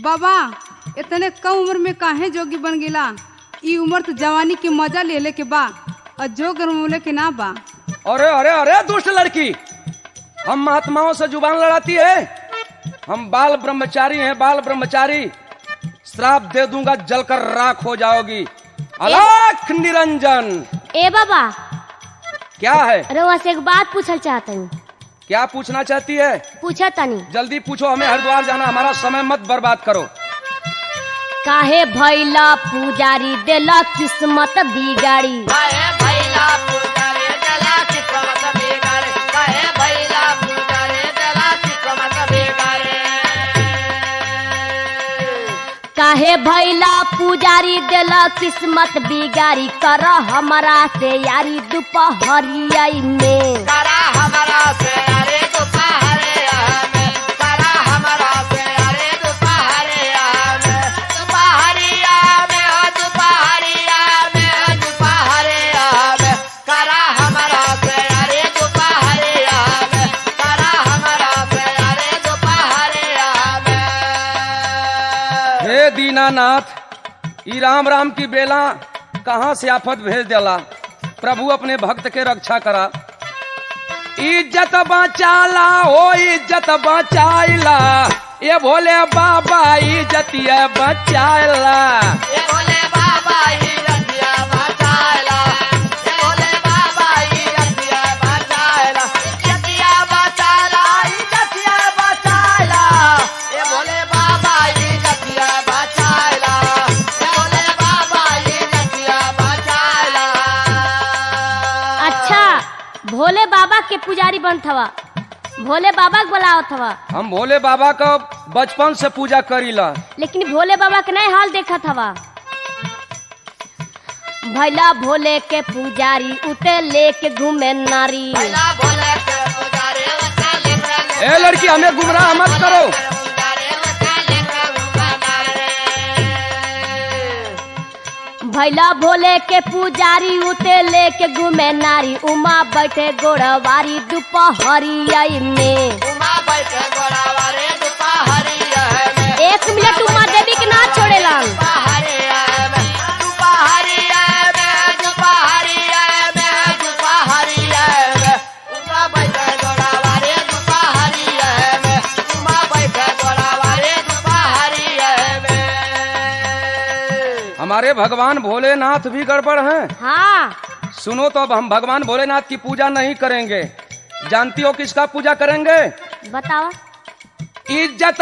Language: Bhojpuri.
बाबा इतने कम उम्र में काहे जोगी बन गेला। ई उम्र तो जवानी के मजा ले के बा और जोग रमूले के ना बा। अरे अरे अरे दुष्ट लड़की, हम महात्माओं से जुबान लड़ाती है। हम बाल ब्रह्मचारी हैं, बाल ब्रह्मचारी। श्राप दे दूंगा, जलकर राख हो जाओगी। अलख निरंजन। ए बाबा, क्या है? अरे वहाँ से एक बात पूछल चाहता हूँ। क्या पूछना चाहती है? पूछा तनी। जल्दी पूछो, हमें हरिद्वार जाना, हमारा समय मत बर्बाद करो। काहे भैला पुजारी देला किस्मत बिगाड़ी। काहे भैला पुजारी देला किस्मत बिगाड़ी। काहे भैला पुजारी देला किस्मत बिगाड़ी। काहे भैला पुजारी देला किस्मत बिगाड़ी। कर हमारा से यारी दोपहरिया में। करा हमारा से यारी दोपहरिया में। करा हमारा से यारी दोपहरिया में। दोपहरिया में हो दोपहरिया में हो दोपहरिया में। करा हमारा से यारी दोपहरिया में। करा हमारा से यारी दोपहरिया में। हे दीनानाथ, ई राम राम की बेला कहाँ से आफत भेज देला। प्रभु अपने भक्त के रक्षा करा। इज्जत बचाला हो, इज्जत बचाइला। ये भोले बाबा इज्जत बचाइला। ये भोले बाबा ही रतिया बचाइला। ये भोले बाबा ही रतिया बचाइला। रतिया बचाइला, रतिया बचाइला। ये भोले बाबा ही रतिया बचाइला। ये भोले बाबा ही रतिया बचाइला। अच्छा, भोले बाबा के पुजारी बनत हवा, भोले बाबा के बुलावत हवा। हम भोले बाबा का बचपन से पूजा करीला। लेकिन भोले बाबा के नहीं हाल देखत हवा। भैला भोले के पुजारी उते लेके घूमे नारी। भैला भोले के पुजारी उसे लेकर ए लड़की, हमें गुमराह मत करो। पुजारी उसे लेकर घुमारे। भैला भोले के पुजारी उते लेके घूमे नारी। उमा बैठे गोड़वारी दोपहरिया में। उमा बैठे गोड़ावारे दोपहरिया में। 1 मिनट उमा देवी के ना छोड़ेला। दोपहरिया में, दोपहरिया में, दोपहरिया में, दोपहरिया में। उमा बैठे गोड़ावारे दोपहरिया में। उमा बैठे गोड़ावारे दोपहरिया में। हमारे भगवान भोलेनाथ भी गड़बड़ हैं। हाँ, सुनो तो, अब हम भगवान भोलेनाथ की पूजा नहीं करेंगे। जानती हो किसका पूजा करेंगे? बतावा। इज्जत